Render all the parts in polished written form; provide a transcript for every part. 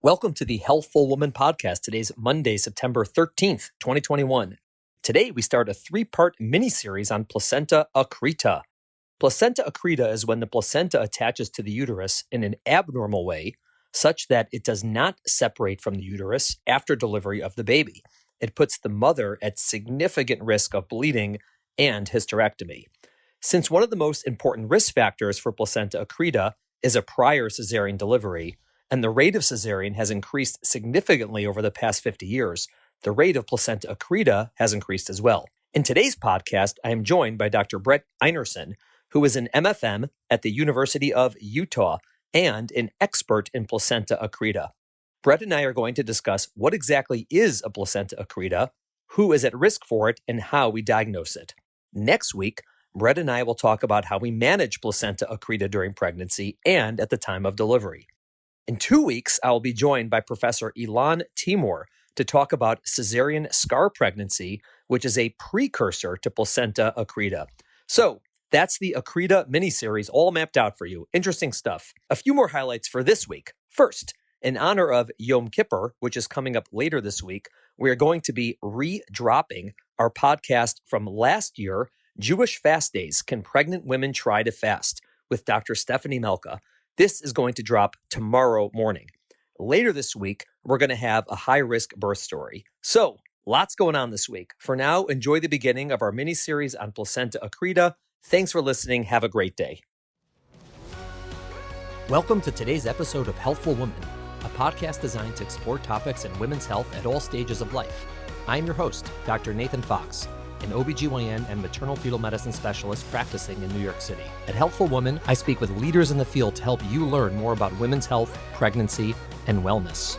Welcome to the Healthful Woman podcast. Today's Monday, September 13th, 2021. Today, we start a three-part mini-series on Placenta Accreta. Placenta Accreta is when the placenta attaches to the uterus in an abnormal way, such that it does not separate from the uterus after delivery of the baby. It puts the mother at significant risk of bleeding and hysterectomy. Since one of the most important risk factors for placenta accreta is a prior cesarean delivery, and the rate of cesarean has increased significantly over the past 50 years, the rate of placenta accreta has increased as well. In today's podcast, I am joined by Dr. Brett Einerson, who is an MFM at the University of Utah and an expert in placenta accreta. Brett and I are going to discuss what exactly is a placenta accreta, who is at risk for it, and how we diagnose it. Next week, Brett and I will talk about how we manage placenta accreta during pregnancy and at the time of delivery. In 2 weeks, I will be joined by Professor Ilan Timur to talk about cesarean scar pregnancy, which is a precursor to placenta accreta. So that's the accreta mini-series all mapped out for you. Interesting stuff. A few more highlights for this week. First, in honor of Yom Kippur, which is coming up later this week, we are going to be re-dropping our podcast from last year, Jewish Fast Days, Can Pregnant Women Try to Fast, with Dr. Stephanie Melka. This is going to drop tomorrow morning. Later this week, we're going to have a high-risk birth story. So, lots going on this week. For now, enjoy the beginning of our mini-series on placenta accreta. Thanks for listening. Have a great day. Welcome to today's episode of Healthful Woman, a podcast designed to explore topics in women's health at all stages of life. I'm your host, Dr. Nathan Fox, an OBGYN and maternal-fetal medicine specialist practicing in New York City. At Healthful Woman, I speak with leaders in the field to help you learn more about women's health, pregnancy, and wellness.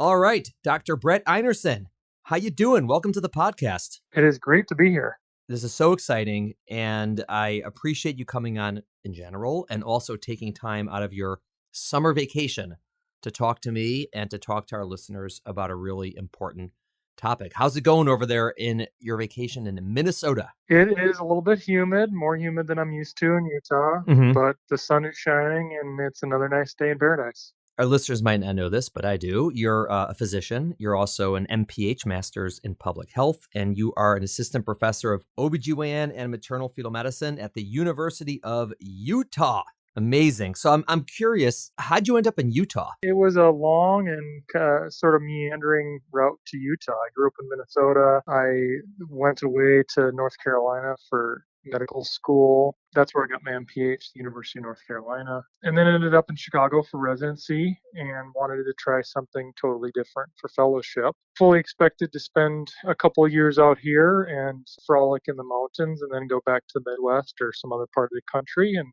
All right, Dr. Brett Einerson, how you doing? Welcome to the podcast. It is great to be here. This is so exciting, and I appreciate you coming on in general and also taking time out of your summer vacation to talk to me and to talk to our listeners about a really important topic. How's it going over there in your vacation in Minnesota? It is a little bit humid, more humid than I'm used to in Utah, but the sun is shining and it's another nice day in paradise. Our listeners might not know this, but I do. You're a physician. You're also an MPH, Master's in Public Health, and you are an assistant professor of OBGYN and maternal-fetal medicine at the University of Utah. Amazing. So I'm curious, how'd you end up in Utah? It was a long and sort of meandering route to Utah. I grew up in Minnesota. I went away to North Carolina for medical school. That's where I got my MPH, the University of North Carolina. And then ended up in Chicago for residency and wanted to try something totally different for fellowship. Fully expected to spend a couple of years out here and frolic in the mountains and then go back to the Midwest or some other part of the country. And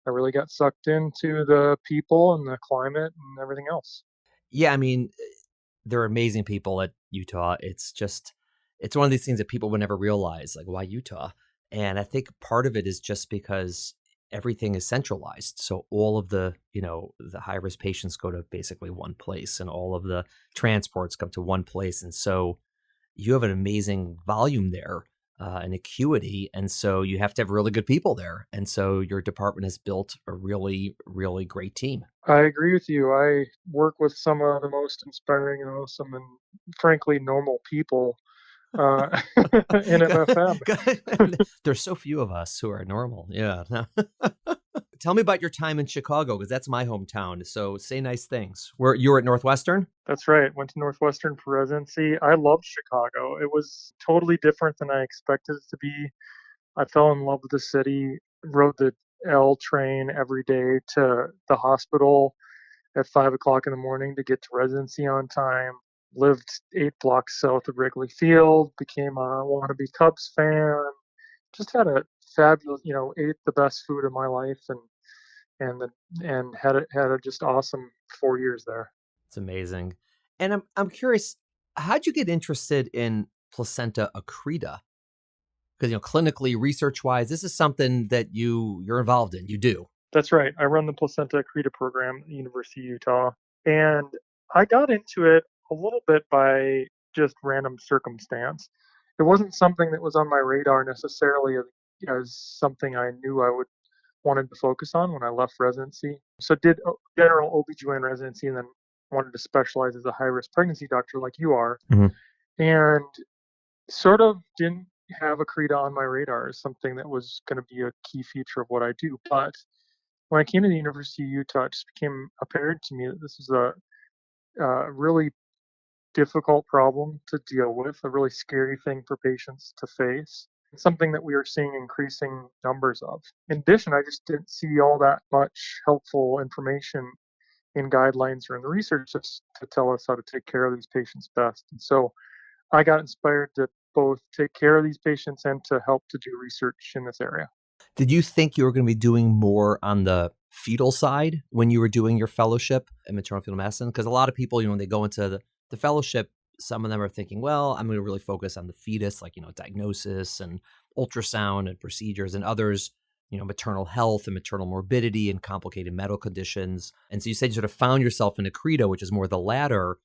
I really got sucked into the people and the climate and everything else. Yeah, I mean, there are amazing people at Utah. It's one of these things that people would never realize, like, why Utah? And I think part of it is just because everything is centralized. So all of the high-risk patients go to basically one place and all of the transports come to one place. And so you have an amazing volume there. And acuity, and so you have to have really good people there. And so your department has built a really, really great team. I agree with you. I work with some of the most inspiring and awesome and frankly normal people in MFM. There's so few of us who are normal. Yeah. Tell me about your time in Chicago, because that's my hometown. So say nice things. You were at Northwestern? That's right. Went to Northwestern for residency. I loved Chicago. It was totally different than I expected it to be. I fell in love with the city, rode the L train every day to the hospital at 5 o'clock in the morning to get to residency on time. Lived 8 blocks south of Wrigley Field, became a wannabe Cubs fan. Just had a fabulous, ate the best food of my life and had a just awesome 4 years there. It's amazing. And I'm curious, how'd you get interested in placenta accreta? Because clinically, research-wise, this is something that you're involved in. You do. That's right. I run the Placenta Accreta program at the University of Utah, and I got into it a little bit by just random circumstance. It wasn't something that was on my radar necessarily as something I knew I wanted to focus on when I left residency. So did general OBGYN residency and then wanted to specialize as a high-risk pregnancy doctor like you are, Mhm. and sort of didn't have Accreta on my radar as something that was going to be a key feature of what I do. But when I came to the University of Utah, it just became apparent to me that this is a really difficult problem to deal with, a really scary thing for patients to face, something that we are seeing increasing numbers of. In addition, I just didn't see all that much helpful information in guidelines or in the research to tell us how to take care of these patients best. And so I got inspired to both take care of these patients and to help to do research in this area. Did you think you were going to be doing more on the fetal side when you were doing your fellowship in maternal fetal medicine? Because a lot of people, when they go into the fellowship, some of them are thinking, well, I'm going to really focus on the fetus, like, diagnosis and ultrasound and procedures, and others, maternal health and maternal morbidity and complicated medical conditions. And so you said you sort of found yourself in Accreta, which is more the latter.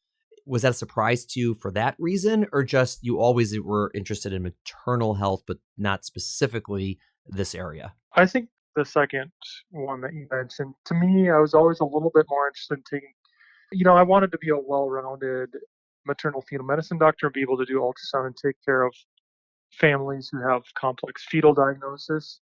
Was that a surprise to you for that reason, or just you always were interested in maternal health, but not specifically this area? I think the second one that you mentioned, to me, I was always a little bit more interested in I wanted to be a well rounded maternal fetal medicine doctor and be able to do ultrasound and take care of families who have complex fetal diagnosis.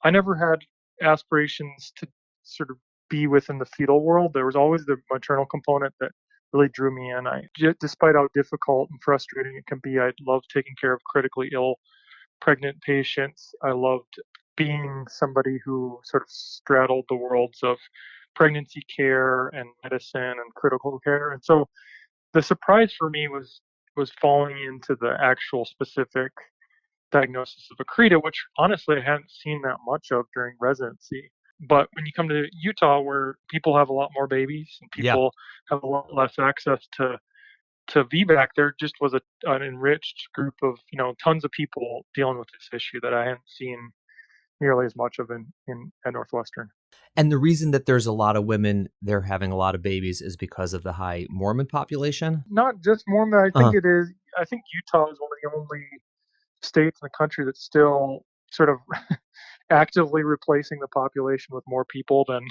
I never had aspirations to sort of be within the fetal world. There was always the maternal component that really drew me in. Despite how difficult and frustrating it can be, I love taking care of critically ill pregnant patients. I loved being somebody who sort of straddled the worlds of pregnancy care and medicine and critical care. And so the surprise for me was falling into the actual specific diagnosis of Accreta, which honestly I hadn't seen that much of during residency. But when you come to Utah, where people have a lot more babies and Yeah. people have a lot less access to VBAC, there just was an enriched group of tons of people dealing with this issue that I hadn't seen nearly as much of in at Northwestern. And the reason that there's a lot of women they're having a lot of babies is because of the high Mormon population? Not just Mormon, I think Uh-huh. it is. I think Utah is one of the only states in the country that's still sort of actively replacing the population with more people than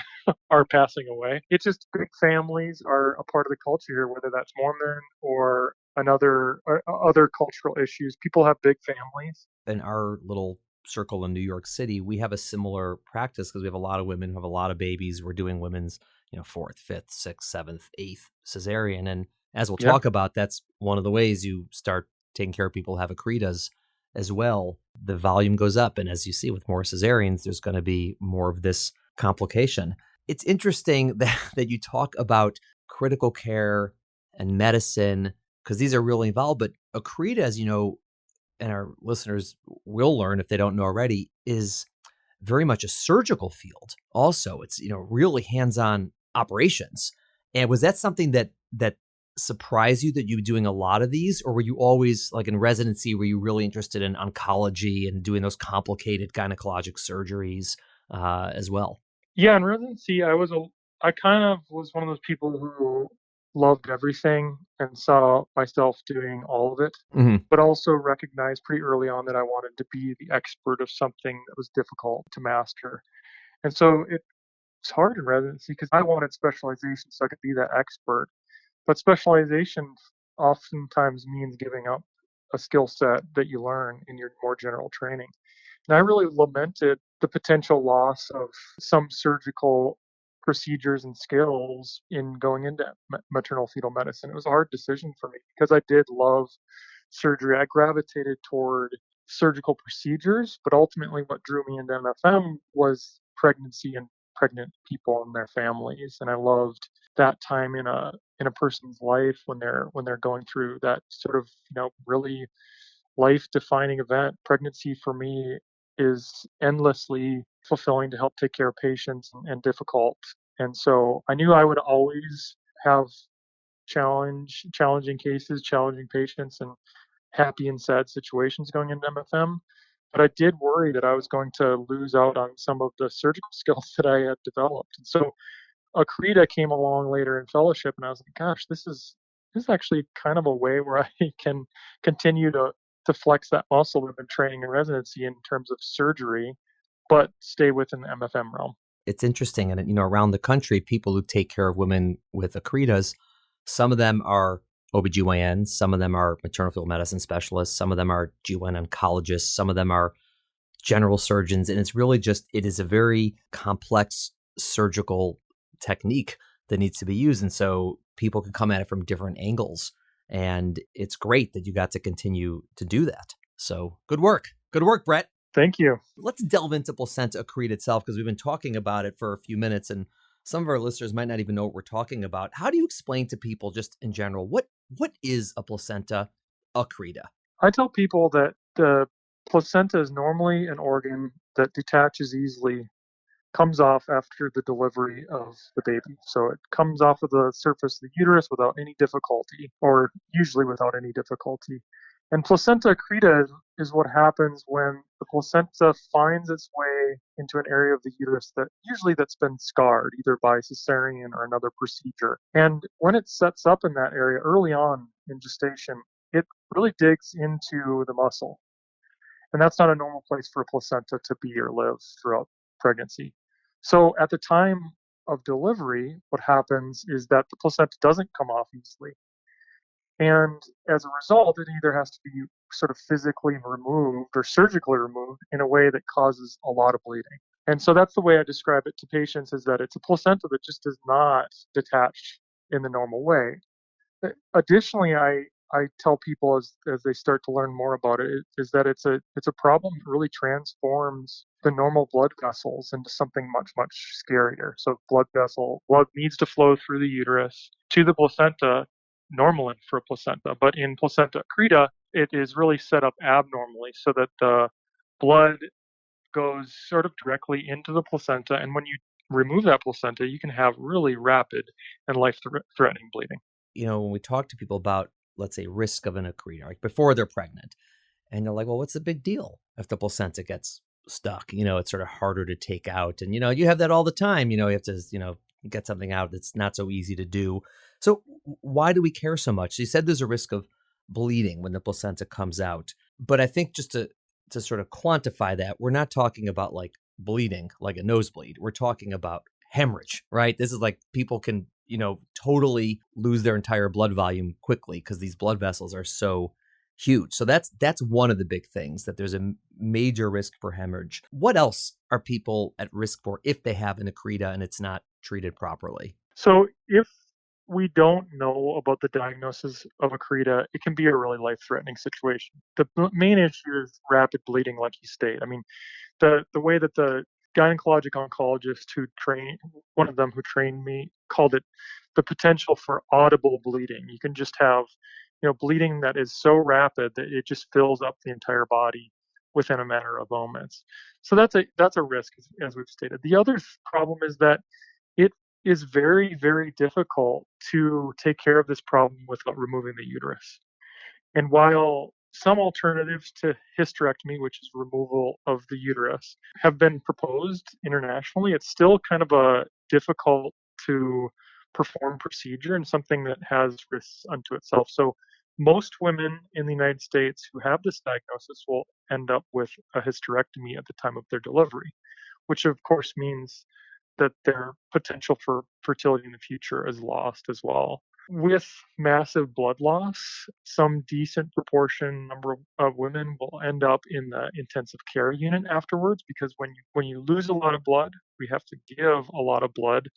are passing away. It's just big families are a part of the culture here, whether that's Mormon or other cultural issues. People have big families. In our little circle in New York City, we have a similar practice because we have a lot of women who have a lot of babies. We're doing women's, fourth, fifth, sixth, seventh, eighth cesarean. And as we'll Yeah. talk about, that's one of the ways you start taking care of people who have accretas as well. The volume goes up. And as you see with more cesareans, there's going to be more of this complication. It's interesting that you talk about critical care and medicine because these are really involved. But accreta, as you know, and our listeners will learn if they don't know already, is very much a surgical field. Also, it's really hands-on operations. And was that something that surprised you that you were doing a lot of these, or were you always like in residency? Were you really interested in oncology and doing those complicated gynecologic surgeries as well? Yeah, in residency, I kind of was one of those people who loved everything and saw myself doing all of it, Hmm. but also recognized pretty early on that I wanted to be the expert of something that was difficult to master. And so it's hard in residency because I wanted specialization so I could be that expert. But specialization oftentimes means giving up a skill set that you learn in your more general training. And I really lamented the potential loss of some surgical procedures and skills in going into maternal fetal medicine. It was a hard decision for me because I did love surgery. I gravitated toward surgical procedures, but ultimately what drew me into MFM was pregnancy and pregnant people and their families. And I loved that time in a person's life when they're going through that sort of, really life defining event. Pregnancy for me is endlessly fulfilling to help take care of patients and difficult. And so I knew I would always have challenging cases, challenging patients, and happy and sad situations going into MFM. But I did worry that I was going to lose out on some of the surgical skills that I had developed. And so Accreta came along later in fellowship, and I was like, gosh, this is actually kind of a way where I can continue to flex that muscle I've been training in residency in terms of surgery, but stay within the MFM realm. It's interesting. And, around the country, people who take care of women with accretas, some of them are OBGYNs, some of them are maternal-fetal medicine specialists, some of them are GYN oncologists, some of them are general surgeons. And it's really it is a very complex surgical technique that needs to be used. And so people can come at it from different angles. And it's great that you got to continue to do that. So good work. Good work, Brett. Thank you. Let's delve into placenta accreta itself, because we've been talking about it for a few minutes and some of our listeners might not even know what we're talking about. How do you explain to people just in general, what is a placenta accreta? I tell people that the placenta is normally an organ that detaches easily, comes off after the delivery of the baby. So it comes off of the surface of the uterus without any difficulty, or usually without any difficulty. And placenta accreta is what happens when the placenta finds its way into an area of the uterus that's been scarred, either by cesarean or another procedure. And when it sets up in that area early on in gestation, it really digs into the muscle. And that's not a normal place for a placenta to be or live throughout pregnancy. So at the time of delivery, what happens is that the placenta doesn't come off easily. And as a result, it either has to be sort of physically removed or surgically removed in a way that causes a lot of bleeding. And so that's the way I describe it to patients, is that it's a placenta that just does not detach in the normal way. Additionally, I tell people as they start to learn more about it is that it's a problem that really transforms the normal blood vessels into something much scarier. So blood needs to flow through the uterus to the placenta normally for a placenta, but in placenta accreta it is really set up abnormally so that the blood goes sort of directly into the placenta, and when you remove that placenta, you can have really rapid and life-threatening bleeding. When we talk to people about, let's say, risk of an accreta, like before they're pregnant, and they're like, well, what's the big deal if the placenta gets stuck? It's sort of harder to take out. And, you have that all the time. You have to, get something out that's not so easy to do. So why do we care so much? You said there's a risk of bleeding when the placenta comes out. But I think just to sort of quantify that, we're not talking about like bleeding, like a nosebleed. We're talking about hemorrhage, right? This is like people can, totally lose their entire blood volume quickly because these blood vessels are so huge. So that's one of the big things, that there's a major risk for hemorrhage. What else are people at risk for if they have an accreta and it's not treated properly? So if we don't know about the diagnosis of accreta, it can be a really life-threatening situation. The main issue is rapid bleeding, like you state. I mean, the way that the gynecologic oncologist one of them who trained me, called it the potential for audible bleeding. You can just have, bleeding that is so rapid that it just fills up the entire body within a matter of moments. So that's a risk, as we've stated. The other problem is that it is very difficult to take care of this problem without removing the uterus. And while some alternatives to hysterectomy, which is removal of the uterus, have been proposed internationally, it's still kind of a difficult to perform procedure and something that has risks unto itself. So most women in the United States who have this diagnosis will end up with a hysterectomy at the time of their delivery, which of course means that their potential for fertility in the future is lost as well. With massive blood loss, some decent proportion number of women will end up in the intensive care unit afterwards, because when you lose a lot of blood, we have to give a lot of blood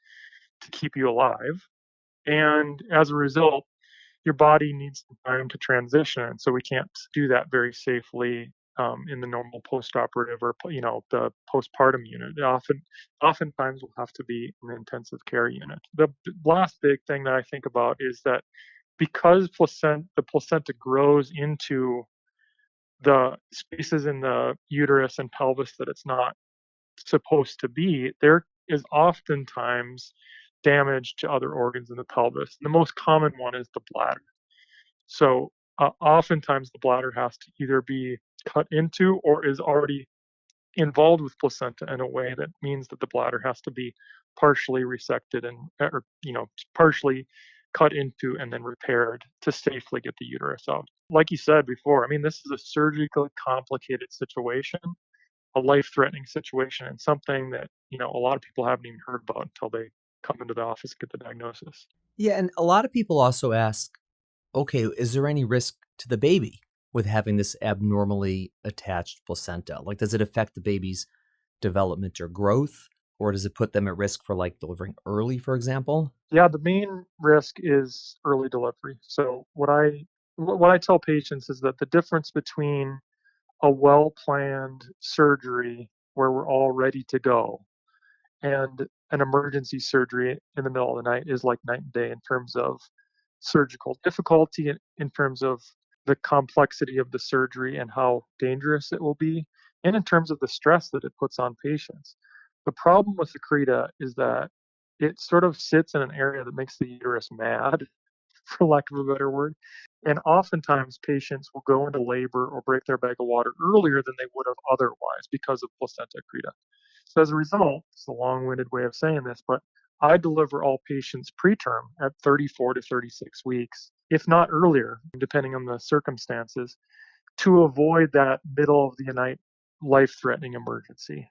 to keep you alive. And as a result, your body needs some time to transition. So we can't do that very safely in the normal postoperative or the postpartum unit. Oftentimes we'll have to be in the intensive care unit. The last big thing that I think about is that because the placenta grows into the spaces in the uterus and pelvis that it's not supposed to be, there is oftentimes damage to other organs in the pelvis. The most common one is the bladder. So oftentimes the bladder has to either be cut into or is already involved with placenta in a way that means that the bladder has to be partially resected or partially cut into and then repaired to safely get the uterus out. Like you said before, I mean, this is a surgically complicated situation, a life-threatening situation and something that, a lot of people haven't even heard about until they come into the office and get the diagnosis. Yeah, and a lot of people also ask, okay, is there any risk to the baby with having this abnormally attached placenta? Like, does it affect the baby's development or growth, or does it put them at risk for like delivering early, for example? Yeah, the main risk is early delivery. So what I tell patients is that the difference between a well-planned surgery where we're all ready to go and an emergency surgery in the middle of the night is like night and day in terms of surgical difficulty, in terms of the complexity of the surgery and how dangerous it will be, and in terms of the stress that it puts on patients. The problem with Accreta is that it sort of sits in an area that makes the uterus mad, for lack of a better word. And oftentimes, patients will go into labor or break their bag of water earlier than they would have otherwise because of placenta accreta. So, as a result, it's a long winded way of saying this, but I deliver all patients preterm at 34 to 36 weeks, if not earlier, depending on the circumstances, to avoid that middle of the night life threatening emergency.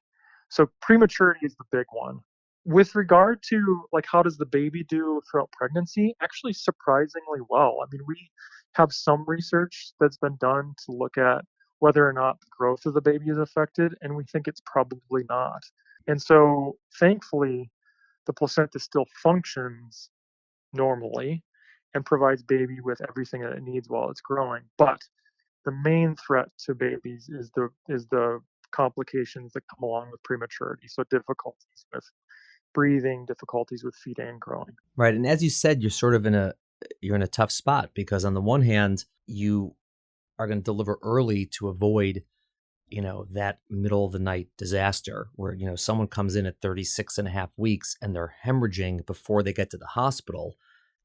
So prematurity is the big one. With regard to like how does the baby do throughout pregnancy? Actually surprisingly well. I mean, we have some research that's been done to look at whether or not the growth of the baby is affected, and we think it's probably not. And so thankfully the placenta still functions normally and provides baby with everything that it needs while it's growing. But the main threat to babies is the complications that come along with prematurity. So difficulties with breathing, difficulties with feeding and growing. Right. And as you said, you're in a tough spot because on the one hand, you are going to deliver early to avoid, that middle of the night disaster where, someone comes in at 36 and a half weeks and they're hemorrhaging before they get to the hospital.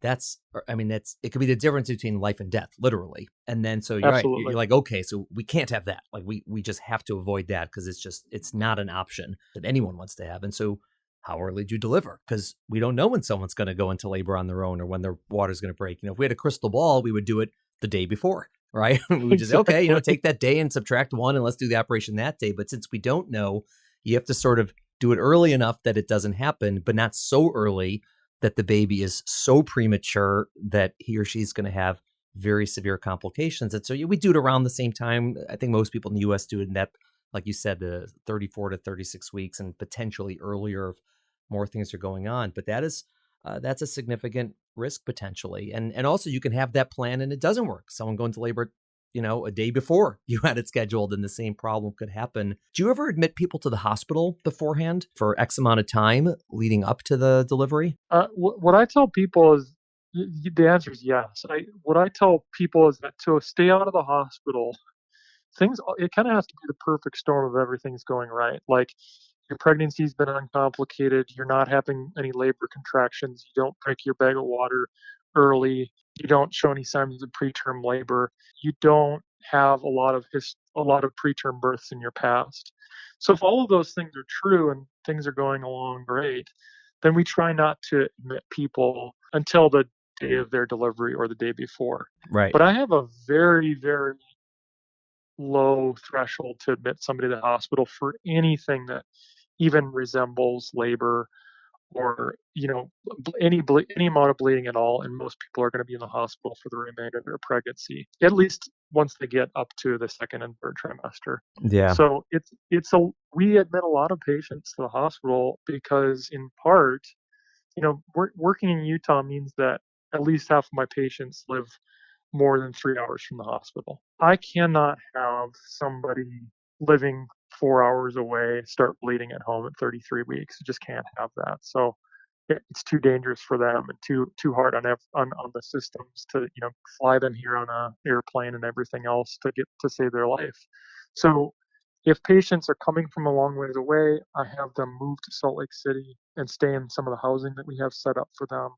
It could be the difference between life and death, literally. And then, so you're right. Absolutely. You're like, okay, so we can't have that. Like we just have to avoid that because it's not an option that anyone wants to have. And so how early do you deliver? Because we don't know when someone's going to go into labor on their own or when their water's going to break. If we had a crystal ball, we would do it the day before, right? We would just say, okay, Exactly. take that day and subtract one and let's do the operation that day. But since we don't know, you have to sort of do it early enough that it doesn't happen, but not so early that the baby is so premature that he or she's going to have very severe complications. And so we do it around the same time. I think most people in the U.S. do it in that, like you said, the 34 to 36 weeks and potentially earlier if more things are going on. But that's a significant risk potentially. And also you can have that plan and it doesn't work. Someone going to labor, a day before you had it scheduled and the same problem could happen. Do you ever admit people to the hospital beforehand for X amount of time leading up to the delivery? What I tell people is the answer is yes. What I tell people is that to stay out of the hospital, it kind of has to be the perfect storm of everything's going right. Like your pregnancy's been uncomplicated, you're not having any labor contractions, you don't break your bag of water early, you don't show any signs of preterm labor, you don't have a lot of preterm births in your past. So if all of those things are true and things are going along great, then we try not to admit people until the day of their delivery or the day before. Right. But I have a very, very low threshold to admit somebody to the hospital for anything that even resembles labor or any amount of bleeding at all, and most people are going to be in the hospital for the remainder of their pregnancy, at least once they get up to the second and third trimester. Yeah. So we admit a lot of patients to the hospital because in part, working in Utah means that at least half of my patients live more than 3 hours from the hospital. I cannot have somebody living 4 hours away start bleeding at home at 33 weeks. I just can't have that. So it's too dangerous for them and too hard on the systems to fly them here on a airplane and everything else to get to save their life. So if patients are coming from a long ways away, I have them move to Salt Lake City and stay in some of the housing that we have set up for them.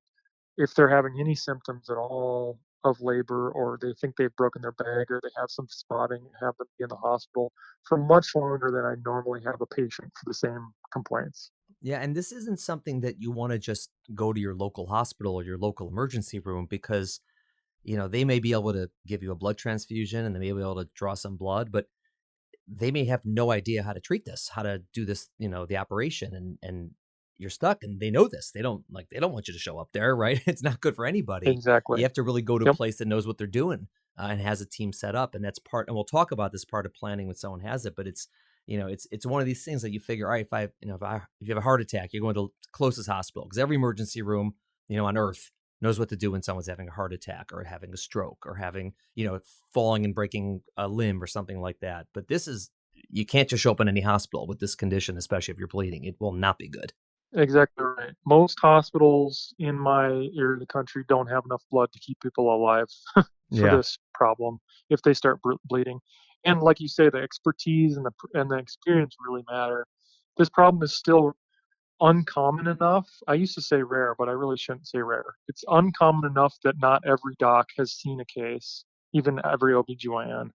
If they're having any symptoms at all of labor or they think they've broken their bag or they have some spotting, have them be in the hospital for much longer than I normally have a patient for the same complaints. Yeah, and this isn't something that you want to just go to your local hospital or your local emergency room because, they may be able to give you a blood transfusion and they may be able to draw some blood, but they may have no idea how to treat this, how to do this, the operation, and you're stuck, and they know this. They don't want you to show up there, right? It's not good for anybody. Exactly. You have to really go to a Yep. place that knows what they're doing, and has a team set up. And that's and we'll talk about this part of planning when someone has it, but it's one of these things that you figure, all right, if you have a heart attack, you're going to the closest hospital, because every emergency room, on earth knows what to do when someone's having a heart attack or having a stroke or having, falling and breaking a limb or something like that. But you can't just show up in any hospital with this condition, especially if you're bleeding. It will not be good. Exactly right. Most hospitals in my area of the country don't have enough blood to keep people alive for Yeah. this problem if they start bleeding. And like you say, the expertise and the experience really matter. This problem is still uncommon enough. I used to say rare, but I really shouldn't say rare. It's uncommon enough that not every doc has seen a case, even every OBGYN.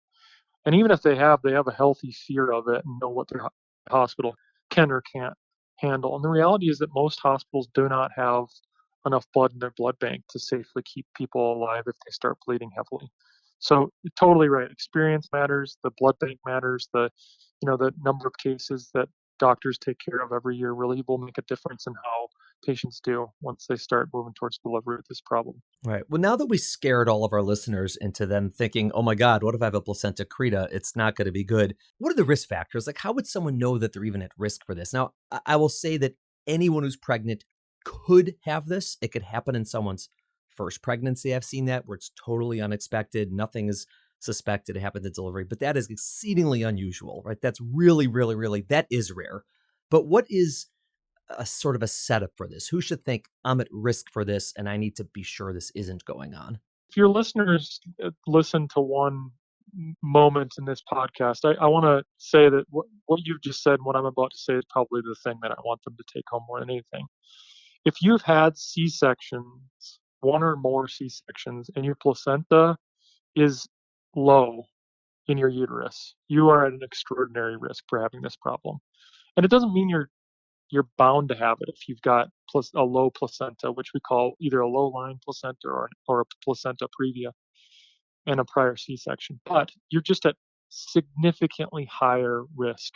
And even if they have a healthy fear of it and know what their hospital can or can't handle. And the reality is that most hospitals do not have enough blood in their blood bank to safely keep people alive if they start bleeding heavily. So you're totally right. Experience matters. The blood bank matters. The number of cases that doctors take care of every year really will make a difference in how patients do once they start moving towards delivery with this problem. Right. Well, now that we scared all of our listeners into them thinking, oh my God, what if I have a placenta accreta? It's not going to be good. What are the risk factors? Like, how would someone know that they're even at risk for this? Now, I will say that anyone who's pregnant could have this. It could happen in someone's first pregnancy. I've seen that where it's totally unexpected. Nothing is suspected. It happened at delivery, but that is exceedingly unusual, right? That's really, really, really, that is rare. But what is a sort of a setup for this? Who should think I'm at risk for this and I need to be sure this isn't going on? If your listeners listen to one moment in this podcast, I want to say that what you've just said, what I'm about to say, is probably the thing that I want them to take home more than anything. If you've had C-sections, one or more C-sections, and your placenta is low in your uterus, you are at an extraordinary risk for having this problem. And it doesn't mean you're bound to have it if you've got a low placenta, which we call either a low lying placenta or a placenta previa and a prior C-section. But you're just at significantly higher risk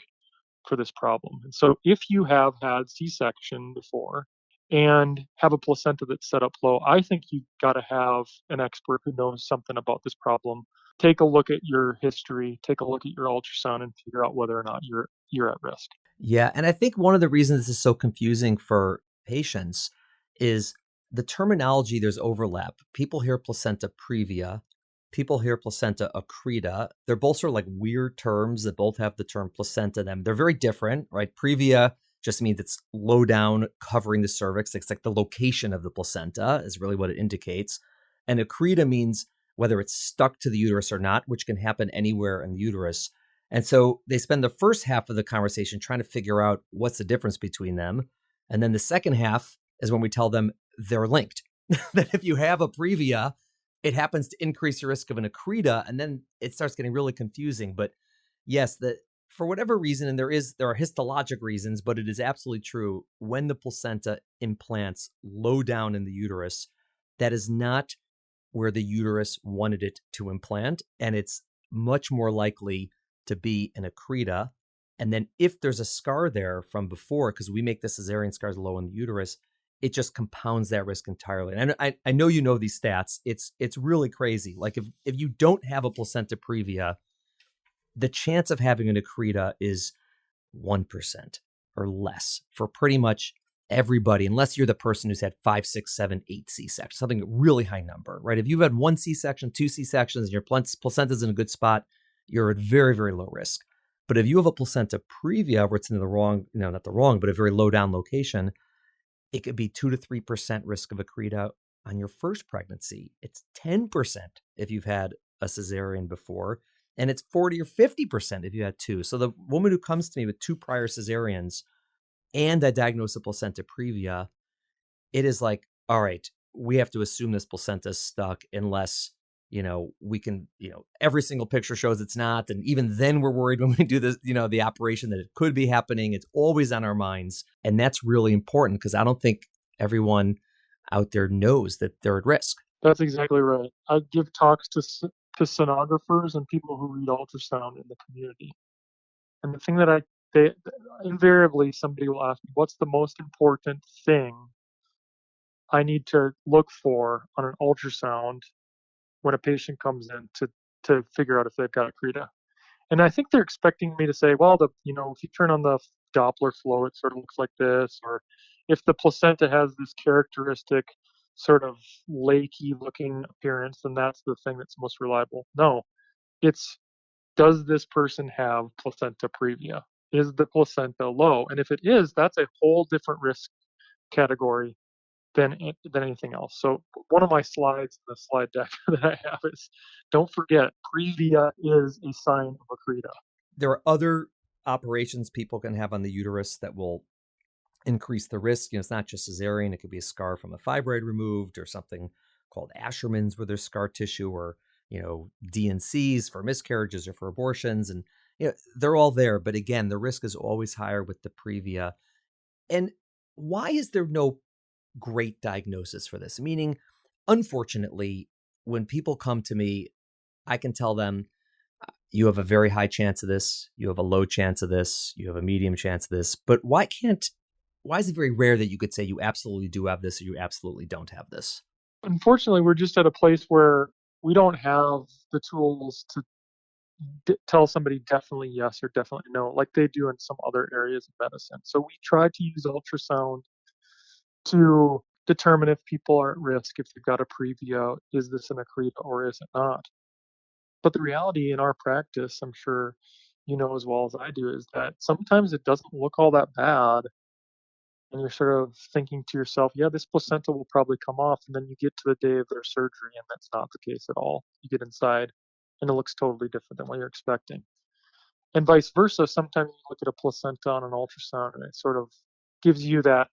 for this problem. And so if you have had C-section before and have a placenta that's set up low, I think you've got to have an expert who knows something about this problem. Take a look at your history, take a look at your ultrasound, and figure out whether or not you're at risk. Yeah. And I think one of the reasons this is so confusing for patients is the terminology, there's overlap. People hear placenta previa, people hear placenta accreta. They're both sort of like weird terms that both have the term placenta in them. They're very different, right? Previa just means it's low down covering the cervix. It's like the location of the placenta is really what it indicates. And accreta means whether it's stuck to the uterus or not, which can happen anywhere in the uterus. And so they spend the first half of the conversation trying to figure out what's the difference between them. And then the second half is when we tell them they're linked. That if you have a previa, it happens to increase your risk of an accreta, and then it starts getting really confusing. But yes, for whatever reason, and there are histologic reasons, but it is absolutely true, when the placenta implants low down in the uterus, that is not where the uterus wanted it to implant, and it's much more likely to be an accreta. And then if there's a scar there from before, because we make the cesarean scars low in the uterus, it just compounds that risk entirely. And I know you know these stats. It's really crazy. Like if you don't have a placenta previa, the chance of having an accreta is 1% or less for pretty much everybody, unless you're the person who's had 5, 6, 7, 8 C-sections, something really high number, right? If you've had 1 C-section, 2 C-sections, and your placenta's in a good spot, you're at very, very low risk. But if you have a placenta previa where it's in the wrong, not the wrong, but a very low down location, it could be 2 to 3% risk of accreta on your first pregnancy. It's 10% if you've had a cesarean before, and it's 40 or 50% if you had 2. So the woman who comes to me with 2 prior cesareans and I diagnose a placenta previa, it is like, all right, we have to assume this placenta is stuck unless, we can, every single picture shows it's not. And even then we're worried when we do this, the operation that it could be happening. It's always on our minds. And that's really important because I don't think everyone out there knows that they're at risk. That's exactly right. I give talks to sonographers and people who read ultrasound in the community. And the thing that they invariably somebody will ask me, what's the most important thing I need to look for on an ultrasound when a patient comes in to figure out if they've got Accreta? And I think they're expecting me to say, well, if you turn on the Doppler flow, it sort of looks like this, or if the placenta has this characteristic sort of lakey looking appearance, then that's the thing that's most reliable. No, it's, does this person have placenta previa? Is the placenta low? And if it is, that's a whole different risk category than anything else. So one of my slides in the slide deck that I have is, don't forget, previa is a sign of Accreta. There are other operations people can have on the uterus that will increase the risk. It's not just cesarean. It could be a scar from a fibroid removed, or something called Asherman's where there's scar tissue, or, DNCs for miscarriages or for abortions. And, they're all there. But again, the risk is always higher with the previa. And why is there no great diagnosis for this? Meaning, unfortunately, when people come to me, I can tell them, you have a very high chance of this, you have a low chance of this, you have a medium chance of this. But why is it very rare that you could say you absolutely do have this or you absolutely don't have this? Unfortunately, we're just at a place where we don't have the tools to tell somebody definitely yes or definitely no, like they do in some other areas of medicine. So we try to use ultrasound to determine if people are at risk, if they've got a previa, is this an Accreta or is it not? But the reality in our practice, I'm sure you know as well as I do, is that sometimes it doesn't look all that bad. And you're sort of thinking to yourself, yeah, this placenta will probably come off. And then you get to the day of their surgery, and that's not the case at all. You get inside, and it looks totally different than what you're expecting. And vice versa, sometimes you look at a placenta on an ultrasound, and it sort of gives you that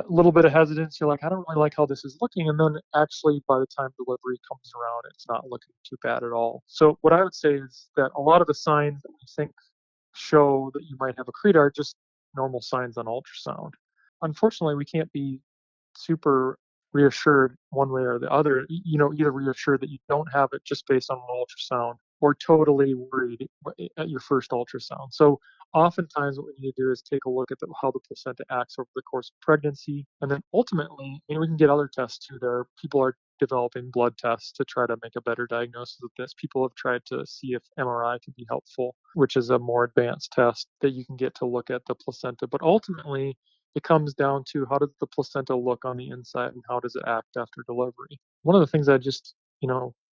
little bit of hesitance. You're like, I don't really like how this is looking. And then actually, by the time delivery comes around, it's not looking too bad at all. So what I would say is that a lot of the signs that we think show that you might have Accreta are just normal signs on ultrasound. Unfortunately, we can't be super reassured one way or the other, either reassured that you don't have it just based on an ultrasound, or totally worried at your first ultrasound. So oftentimes what we need to do is take a look at how the placenta acts over the course of pregnancy. And then ultimately, we can get other tests too. People are developing blood tests to try to make a better diagnosis of this. People have tried to see if MRI can be helpful, which is a more advanced test that you can get to look at the placenta. But ultimately, it comes down to, how does the placenta look on the inside and how does it act after delivery? One of the things that just,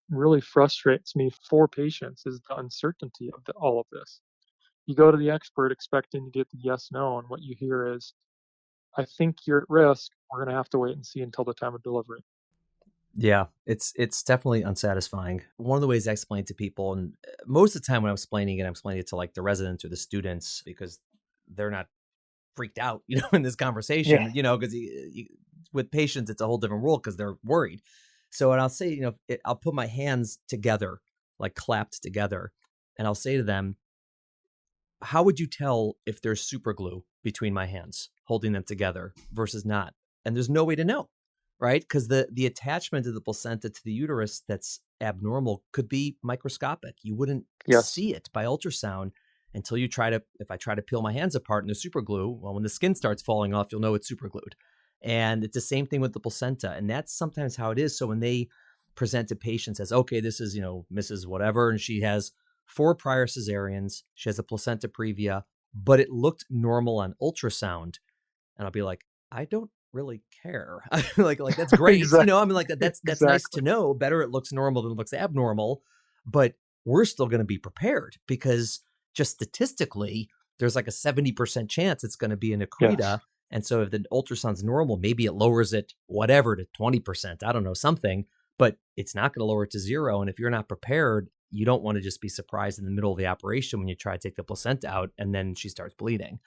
really frustrates me for patients is the uncertainty of all of this. You go to the expert expecting to get the yes, no, and what you hear is, I think you're at risk. We're going to have to wait and see until the time of delivery. Yeah, it's definitely unsatisfying. One of the ways I explain to people, and most of the time when I'm explaining it to like the residents or the students, because they're not freaked out, in this conversation, because with patients, it's a whole different world because they're worried. So, and I'll say, I'll put my hands together, like clapped together, and I'll say to them, how would you tell if there's super glue between my hands holding them together versus not? And there's no way to know, right? Because the attachment of the placenta to the uterus that's abnormal could be microscopic. You wouldn't see it by ultrasound until if I try to peel my hands apart and there's super glue, well, when the skin starts falling off, you'll know it's super glued. And it's the same thing with the placenta. And that's sometimes how it is. So when they present to patients as, okay, this is, Mrs. Whatever, and she has 4 prior cesareans, she has a placenta previa, but it looked normal on ultrasound. And I'll be like, I don't really care. like that's great. Exactly. That's Exactly. nice to know. Better it looks normal than it looks abnormal. But we're still going to be prepared because just statistically, there's like a 70% chance it's going to be an Accreta. Yes. And so if the ultrasound's normal, maybe it lowers it, whatever, to 20%. I don't know, something, but it's not going to lower it to 0. And if you're not prepared, you don't want to just be surprised in the middle of the operation when you try to take the placenta out and then she starts bleeding.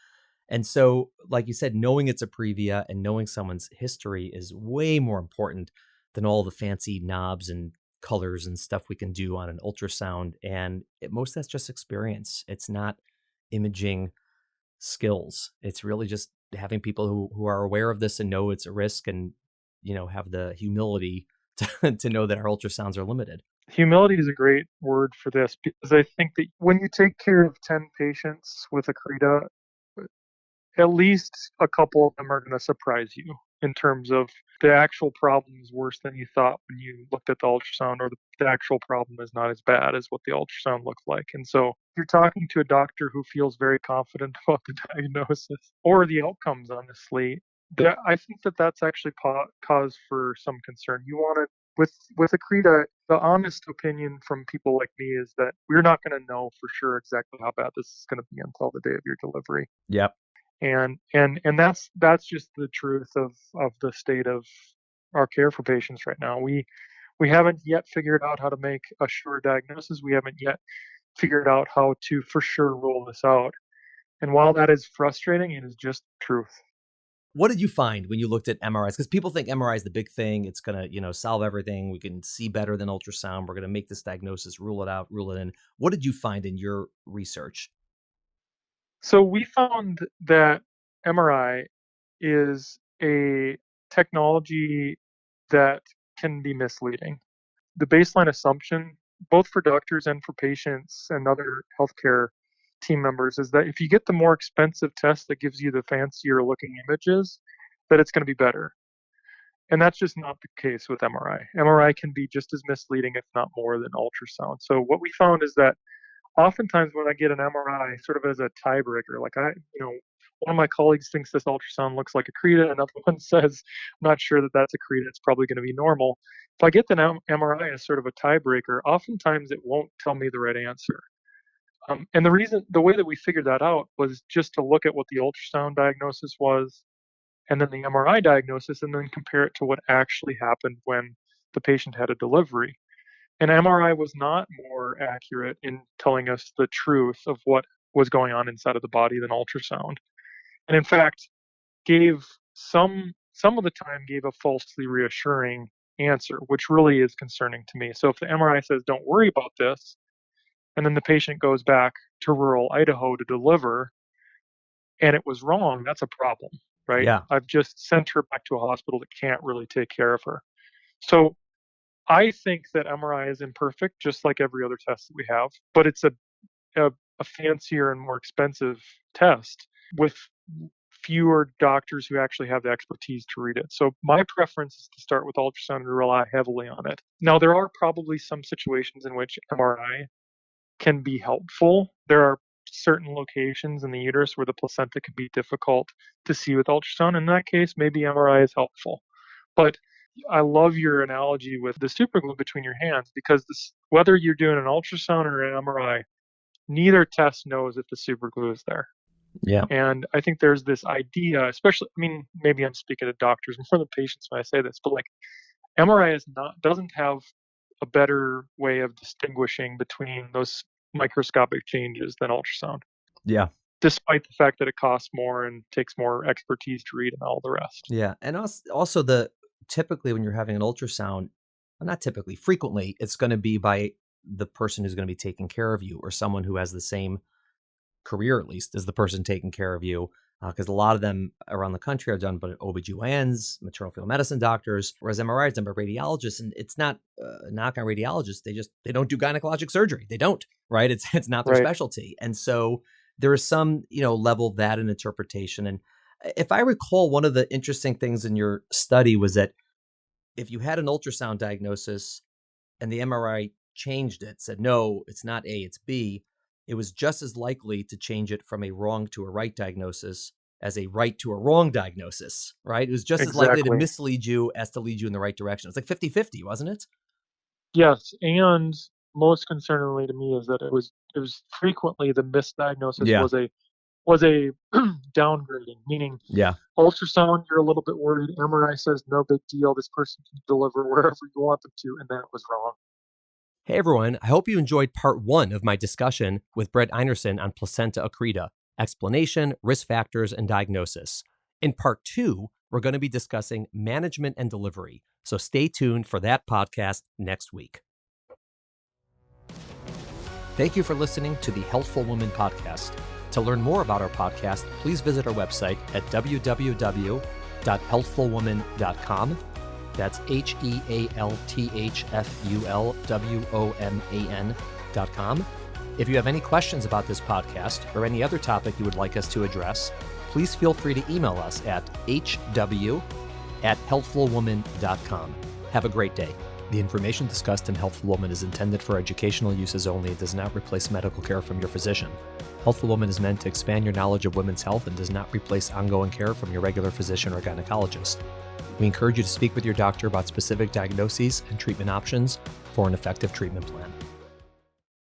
And so, like you said, knowing it's a previa and knowing someone's history is way more important than all the fancy knobs and colors and stuff we can do on an ultrasound. And most of that's just experience. It's not imaging skills. It's really just having people who are aware of this and know it's a risk and, have the humility to know that our ultrasounds are limited. Humility is a great word for this, because I think that when you take care of 10 patients with Accreta, at least a couple of them are going to surprise you in terms of the actual problem is worse than you thought when you looked at the ultrasound, or the actual problem is not as bad as what the ultrasound looked like. And so you're talking to a doctor who feels very confident about the diagnosis or the outcomes, honestly. I think that that's actually cause for some concern. You want to, with Accreta, the honest opinion from people like me is that we're not going to know for sure exactly how bad this is going to be until the day of your delivery. Yep. And that's just the truth of the state of our care for patients right now. We haven't yet figured out how to make a sure diagnosis. We haven't yet figured out how to for sure roll this out. And while that is frustrating, it is just truth. What did you find when you looked at MRIs? Because people think MRI is the big thing. It's going to, solve everything. We can see better than ultrasound. We're going to make this diagnosis, rule it out, rule it in. What did you find in your research? So we found that MRI is a technology that can be misleading. The baseline assumption, both for doctors and for patients and other healthcare team members, is that if you get the more expensive test that gives you the fancier looking images, that it's going to be better. And that's just not the case with MRI. MRI can be just as misleading, if not more, than ultrasound. So what we found is that oftentimes when I get an MRI sort of as a tiebreaker, like one of my colleagues thinks this ultrasound looks like Accreta, another one says, I'm not sure that that's Accreta, it's probably going to be normal. If I get the MRI as sort of a tiebreaker, oftentimes it won't tell me the right answer. And the way that we figured that out was just to look at what the ultrasound diagnosis was, and then the MRI diagnosis, and then compare it to what actually happened when the patient had a delivery. And MRI was not more accurate in telling us the truth of what was going on inside of the body than ultrasound. And in fact, gave some of the time gave a falsely reassuring answer, which really is concerning to me. So if the MRI says, don't worry about this, and then the patient goes back to rural Idaho to deliver, and it was wrong, that's a problem, right? Yeah. I've just sent her back to a hospital that can't really take care of her. So I think that MRI is imperfect, just like every other test that we have, but it's a fancier and more expensive test with fewer doctors who actually have the expertise to read it. So my preference is to start with ultrasound and rely heavily on it. Now, there are probably some situations in which MRI can be helpful. There are certain locations in the uterus where the placenta can be difficult to see with ultrasound. In that case, maybe MRI is helpful. But I love your analogy with the superglue between your hands, because whether you're doing an ultrasound or an MRI, neither test knows if the superglue is there. Yeah. And I think there's this idea, especially, maybe I'm speaking to doctors more than patients when I say this, but like MRI doesn't have a better way of distinguishing between those microscopic changes than ultrasound. Yeah. Despite the fact that it costs more and takes more expertise to read and all the rest. Yeah. And also typically when you're having an ultrasound, well, not typically, frequently, it's going to be by the person who's going to be taking care of you, or someone who has the same career, at least, as the person taking care of you. Because a lot of them around the country are done by OBGYNs, maternal-fetal medicine doctors, whereas MRI is done by radiologists. And it's not a knock on radiologists. They don't do gynecologic surgery. They don't, right? It's not their specialty. And so there is some, level of that in interpretation. And if I recall, one of the interesting things in your study was that if you had an ultrasound diagnosis and the MRI changed it, said, no, it's not A, it's B, it was just as likely to change it from a wrong to a right diagnosis as a right to a wrong diagnosis, right? It was just as likely to mislead you as to lead you in the right direction. It's like 50-50, wasn't it? Yes, and most concerningly to me is that it was frequently the misdiagnosis was a downgrading, meaning ultrasound, you're a little bit worried, MRI says no big deal, this person can deliver wherever you want them to, and that was wrong. Hey everyone, I hope you enjoyed part 1 of my discussion with Brett Einerson on Placenta Accreta, explanation, risk factors, and diagnosis. In part 2, we're going to be discussing management and delivery, so stay tuned for that podcast next week. Thank you for listening to the Healthful Woman podcast. To learn more about our podcast, please visit our website at www.healthfulwoman.com. That's HEALTHFULWOMAN.com. If you have any questions about this podcast or any other topic you would like us to address, please feel free to email us at hw@healthfulwoman.com. Have a great day. The information discussed in Healthful Woman is intended for educational uses only and does not replace medical care from your physician. Healthful Woman is meant to expand your knowledge of women's health and does not replace ongoing care from your regular physician or gynecologist. We encourage you to speak with your doctor about specific diagnoses and treatment options for an effective treatment plan.